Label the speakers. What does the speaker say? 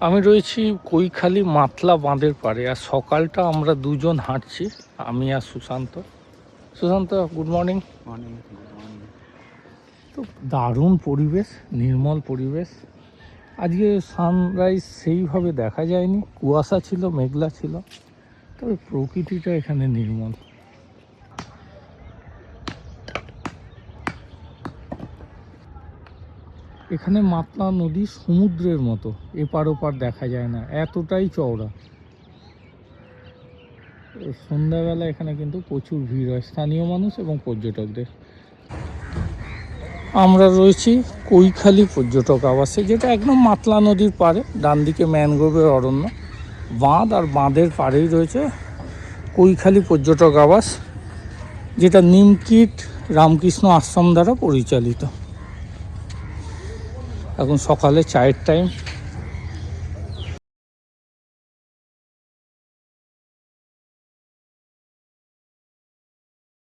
Speaker 1: আমি রয়েছি কৈখালি মাতলা বাঁধের পাড়ে, আর সকালটা আমরা দুজন হাঁটছি, আমি আর Sushanta. Sushanta, good morning.
Speaker 2: Morning, good morning.
Speaker 1: তো দারুণ পরিবেশ, নির্মল পরিবেশ। আজকে সানরাইজ সেইভাবে দেখা যায়নি, কুয়াশা ছিল, মেঘলা ছিল, তবে প্রকৃতিটা এখানে নির্মল। এখানে মাতলা নদী সমুদ্রের মতো, এপার ওপার দেখা যায় না, এতটাই চওড়া। সন্ধ্যাবেলা এখানে কিন্তু প্রচুর ভিড় হয় স্থানীয় মানুষ এবং পর্যটকদের। আমরা রয়েছি কৈখালি পর্যটক আবাসে, যেটা একদম মাতলা নদীর পাড়ে। ডান দিকে ম্যানগ্রোভের অরণ্য, বাঁধ, আর বাঁধের পাড়েই রয়েছে কৈখালি পর্যটক আবাস, যেটা নিমকিট রামকৃষ্ণ আশ্রম দ্বারা পরিচালিত। এখন সকালে চায়ের টাইম।